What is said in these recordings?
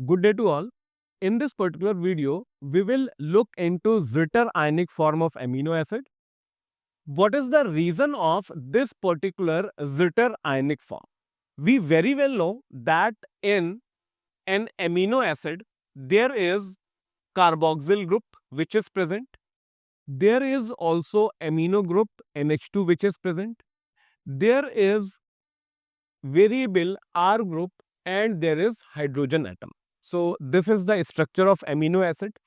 Good day to all. In this particular video, we will look into Zwitter ionic form of amino acid. What is the reason of this particular Zwitter ionic form? We very well know that in an amino acid, there is carboxyl group which is present. There is also amino group NH2 which is present. There is variable R group and there is hydrogen atom. So this is the structure of amino acid.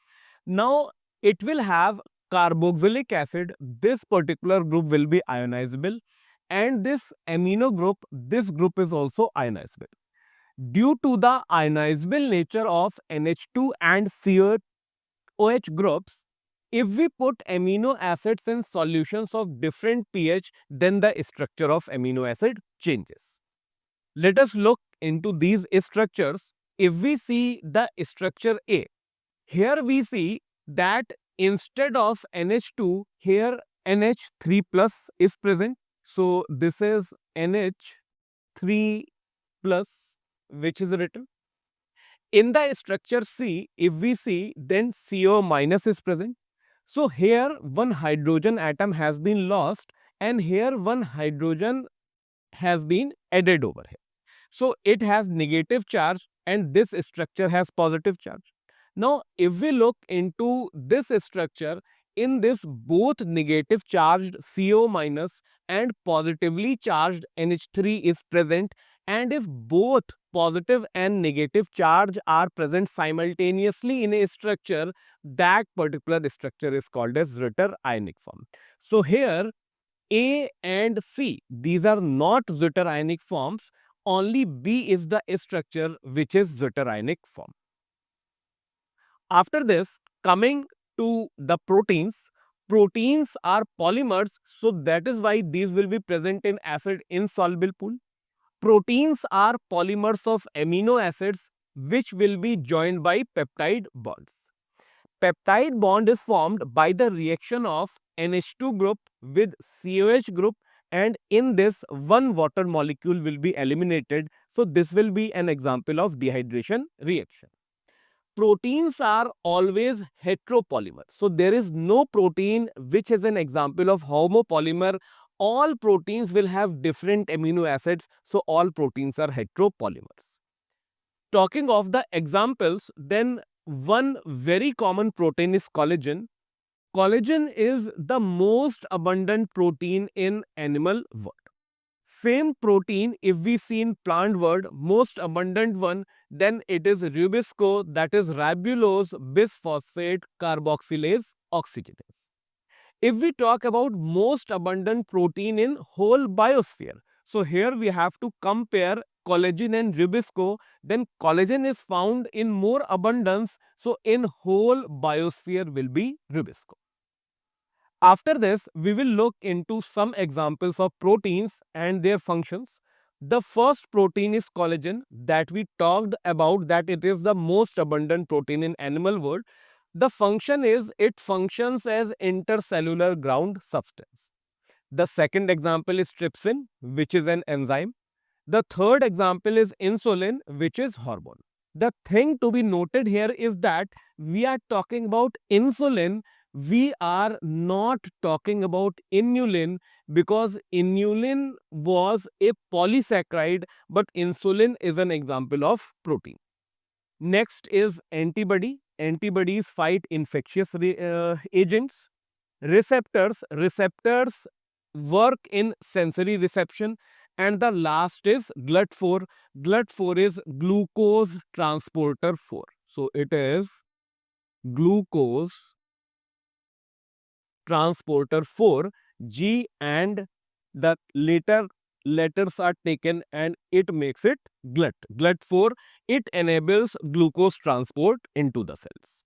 Now it will have carboxylic acid. This particular group will be ionizable, and this amino group, this group is also ionizable. Due to the ionizable nature of NH2 and COH groups, if we put amino acids in solutions of different pH, then the structure of amino acid changes. Let us look into these structures. If we see the structure A, here we see that instead of NH2, here NH3 plus is present. So this is NH3 plus which is written. In the structure C, if we see, then CO minus is present. So here one hydrogen atom has been lost and here one hydrogen has been added over here. So it has negative charge and this structure has positive charge. Now, if we look into this structure, in this both negative charged CO minus and positively charged NH3 is present, and if both positive and negative charge are present simultaneously in a structure, that particular structure is called as Ritter ionic form. So here A and C, these are not Zwitter ionic forms. Only B is the structure which is Zwitter ionic form. After this, coming to the proteins, proteins are polymers, so that is why these will be present in acid insoluble pool. Proteins are polymers of amino acids which will be joined by peptide bonds. Peptide bond is formed by the reaction of NH2 group with COH group, and in this one water molecule will be eliminated. So this will be an example of dehydration reaction. Proteins are always heteropolymers. So there is no protein which is an example of homopolymer. All proteins will have different amino acids. So all proteins are heteropolymers. Talking of the examples, then one very common protein is collagen. Collagen is the most abundant protein in animal world. Same protein, if we see in plant world, most abundant one, then it is rubisco, that is ribulose bisphosphate carboxylase oxygenase. If we talk about most abundant protein in whole biosphere, so here we have to compare collagen and rubisco, then collagen is found in more abundance, so in whole biosphere will be rubisco. After this, we will look into some examples of proteins and their functions. The first protein is collagen, that we talked about, that it is the most abundant protein in animal world. The function is it functions as intercellular ground substance. The second example is trypsin, which is an enzyme. The third example is insulin, which is hormone. The thing to be noted here is that we are talking about insulin, we are not talking about inulin, because inulin was a polysaccharide, but insulin is an example of protein. Next is antibody. Antibodies fight infectious agents. Receptors work in sensory reception. And the last is GLUT4. GLUT4 is glucose transporter 4. So it is glucose transporter 4, G, and the later letters are taken and it makes it GLUT. GLUT4, it enables glucose transport into the cells.